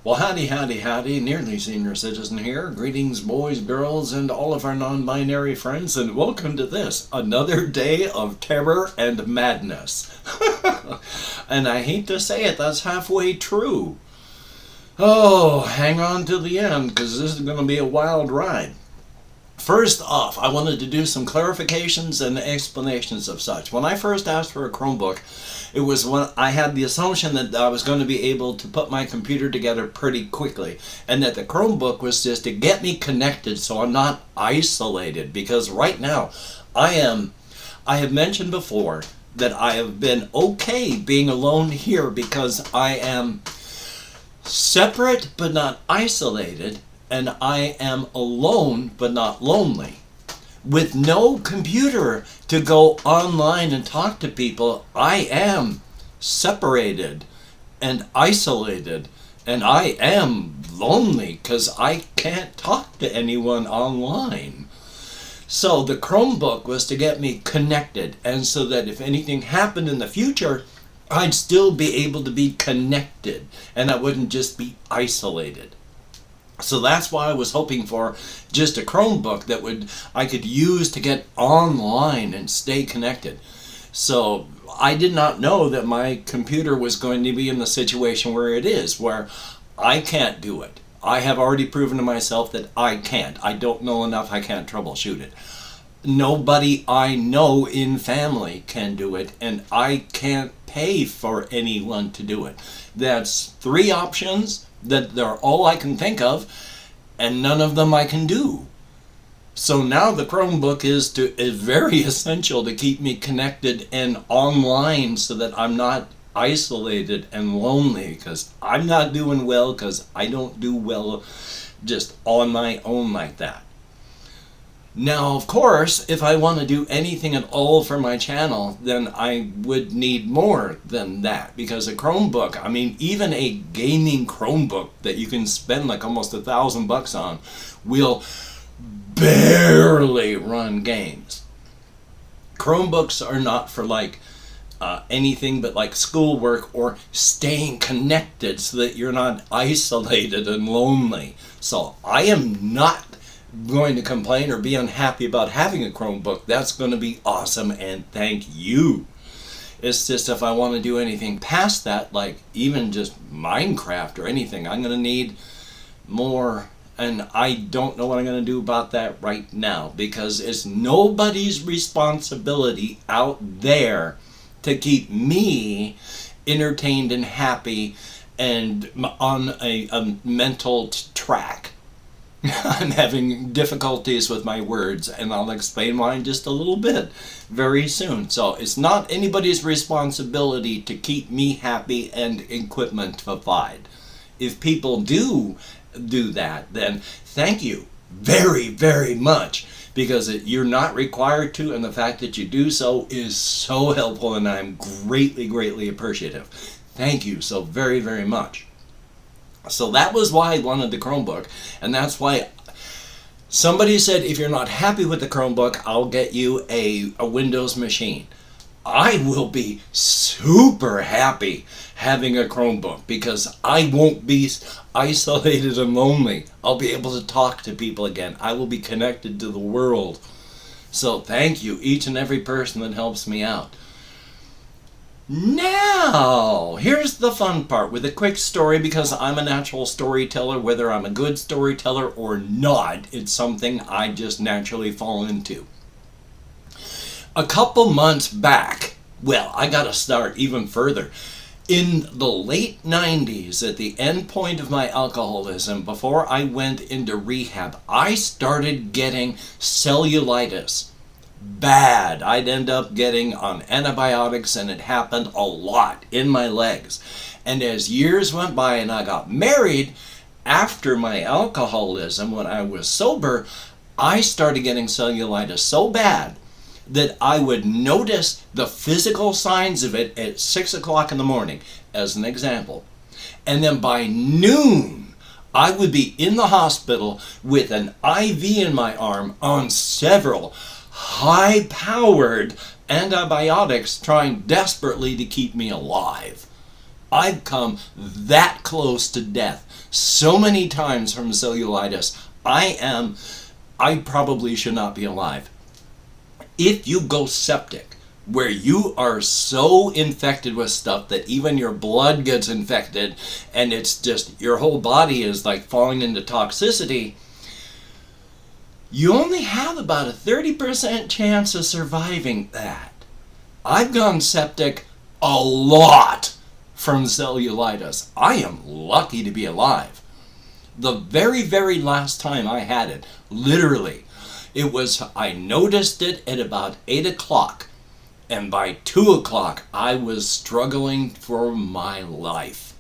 Well, howdy, howdy, howdy, nearly senior citizen here. Greetings, boys, girls, and all of our non-binary friends, and welcome to this, another day of terror and madness. And I hate to say it, that's halfway true. Oh, hang on to the end, because this is going to be a wild ride. First off, I wanted to do some clarifications and explanations of such. When I first asked for a Chromebook, it was when I had the assumption that I was going to be able to put my computer together pretty quickly, and that the Chromebook was just to get me connected so I'm not isolated, because right now I have mentioned before that I have been okay being alone here because I am separate but not isolated, and I am alone but not lonely. With no computer to go online and talk to people, I am separated and isolated, and I am lonely because I can't talk to anyone online. So the Chromebook was to get me connected, and so that if anything happened in the future, I'd still be able to be connected, and I wouldn't just be isolated. So that's why I was hoping for just a Chromebook that I could use to get online and stay connected. So I did not know that my computer was going to be in the situation where it is, where I can't do it. I have already proven to myself that I can't. I don't know enough, I can't troubleshoot it. Nobody I know in family can do it, and I can't pay for anyone to do it. That's three options that they're all I can think of, and none of them I can do. So now the Chromebook is very essential to keep me connected and online so that I'm not isolated and lonely, because I'm not doing well, because I don't do well just on my own like that. Now, of course, if I want to do anything at all for my channel, then I would need more than that, because a Chromebook, I mean, even a gaming Chromebook that you can spend like almost $1,000 on, will barely run games. Chromebooks are not for anything but like schoolwork or staying connected so that you're not isolated and lonely. So I am not going to complain or be unhappy about having a Chromebook. That's going to be awesome, and thank you. It's just if I want to do anything past that, like even just Minecraft or anything, I'm going to need more, and I don't know what I'm going to do about that right now, because it's nobody's responsibility out there to keep me entertained and happy and on a mental track. I'm having difficulties with my words, and I'll explain why in just a little bit very soon. So it's not anybody's responsibility to keep me happy and equipment to provide. If people do that, then thank you very, very much, because you're not required to, and the fact that you do so is so helpful, and I'm greatly, greatly appreciative. Thank you so very, very much. So that was why I wanted the Chromebook, and that's why somebody said, if you're not happy with the Chromebook, I'll get you a Windows machine. I will be super happy having a Chromebook, because I won't be isolated and lonely. I'll be able to talk to people again. I will be connected to the world. So thank you, each and every person that helps me out. Now, here's the fun part with a quick story, because I'm a natural storyteller. Whether I'm a good storyteller or not, it's something I just naturally fall into. A couple months back, well, I gotta start even further. In the late 90s, at the end point of my alcoholism, before I went into rehab, I started getting cellulitis. Bad. I'd end up getting on antibiotics, and it happened a lot in my legs. And as years went by and I got married, after my alcoholism, when I was sober, I started getting cellulitis so bad that I would notice the physical signs of it at 6 o'clock in the morning, as an example. And then by noon, I would be in the hospital with an IV in my arm on several high-powered antibiotics trying desperately to keep me alive. I've come that close to death so many times from cellulitis. I probably should not be alive. If you go septic, where you are so infected with stuff that even your blood gets infected and it's just your whole body is like falling into toxicity, you only have about a 30% chance of surviving that. I've gone septic a lot from cellulitis. I am lucky to be alive. The very, very last time I had it, literally, I noticed it at about 8 o'clock. And by 2 o'clock, I was struggling for my life.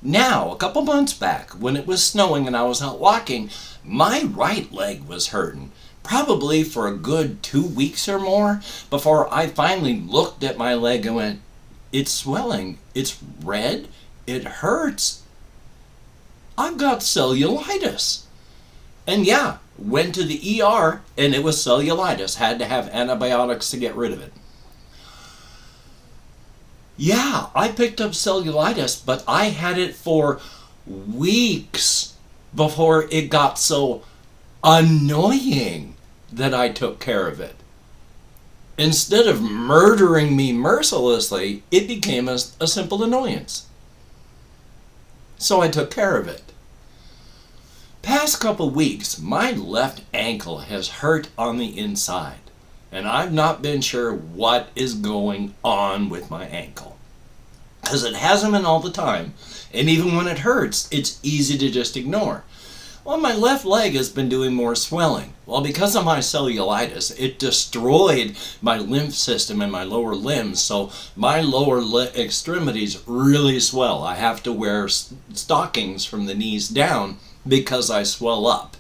Now, a couple months back, when it was snowing and I was out walking, my right leg was hurting. Probably for a good 2 weeks or more before I finally looked at my leg and went, it's swelling, it's red, it hurts. I've got cellulitis. And yeah, went to the ER and it was cellulitis. Had to have antibiotics to get rid of it. Yeah, I picked up cellulitis, but I had it for weeks before it got so annoying that I took care of it. Instead of murdering me mercilessly, it became a simple annoyance. So I took care of it. Past couple weeks, my left ankle has hurt on the inside, and I've not been sure what is going on with my ankle. Because it hasn't been all the time, and even when it hurts, it's easy to just ignore. Well, my left leg has been doing more swelling. Well, because of my cellulitis, it destroyed my lymph system in my lower limbs, so my lower extremities really swell. I have to wear stockings from the knees down because I swell up.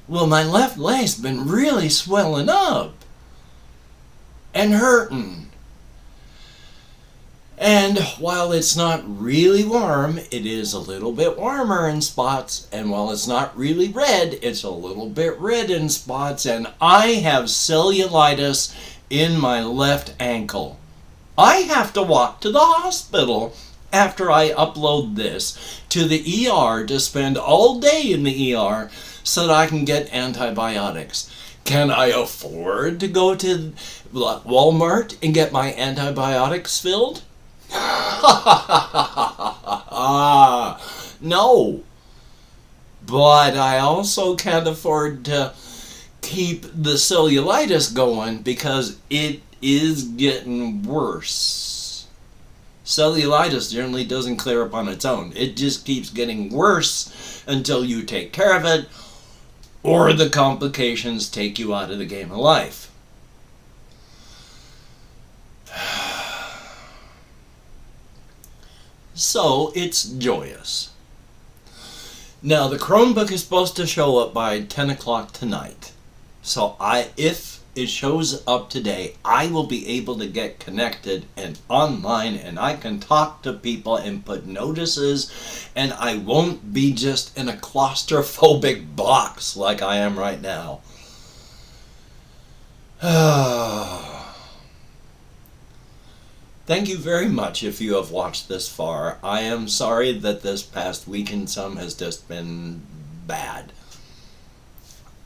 Well, my left leg's been really swelling up and hurting. And while it's not really warm, it is a little bit warmer in spots. And while it's not really red, it's a little bit red in spots. And I have cellulitis in my left ankle. I have to walk to the hospital after I upload this to the ER to spend all day in the ER so that I can get antibiotics. Can I afford to go to Walmart and get my antibiotics filled? No. But I also can't afford to keep the cellulitis going because it is getting worse. Cellulitis generally doesn't clear up on its own. It just keeps getting worse until you take care of it or the complications take you out of the game of life. So it's joyous. Now the Chromebook is supposed to show up by 10 o'clock tonight. So if it shows up today, I will be able to get connected and online, and I can talk to people and put notices, and I won't be just in a claustrophobic box like I am right now. Thank you very much if you have watched this far. I am sorry that this past week and some has just been bad.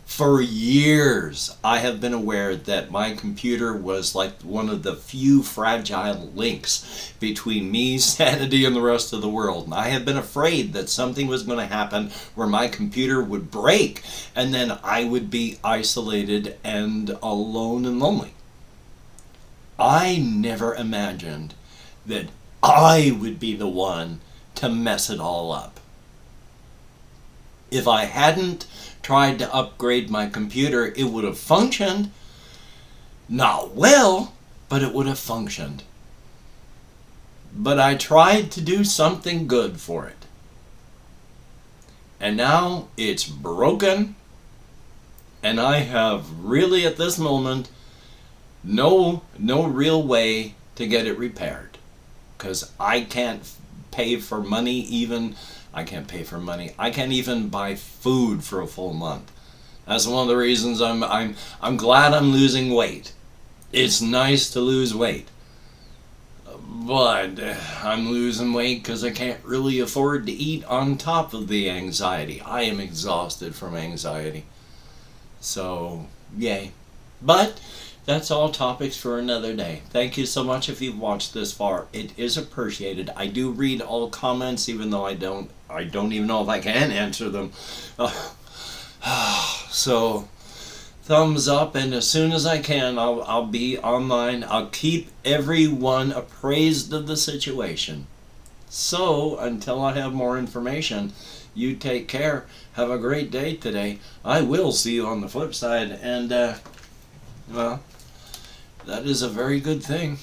For years, I have been aware that my computer was like one of the few fragile links between me, sanity, and the rest of the world. And I have been afraid that something was going to happen where my computer would break and then I would be isolated and alone and lonely. I never imagined that I would be the one to mess it all up. If I hadn't tried to upgrade my computer, it would have functioned. Not well, but it would have functioned. But I tried to do something good for it. And now it's broken, and I have really at this moment no real way to get it repaired, because I can't pay for money even. I can't even buy food for a full month. That's one of the reasons I'm glad I'm losing weight. It's nice to lose weight, But I'm losing weight because I can't really afford to eat on top of the anxiety. I am exhausted from anxiety. So, yay. But that's all topics for another day. Thank you so much if you've watched this far. It is appreciated. I do read all comments, even though I don't even know if I can answer them. So, thumbs up, and as soon as I can, I'll be online. I'll keep everyone appraised of the situation. So, until I have more information, you take care. Have a great day today. I will see you on the flip side, and, well, that is a very good thing.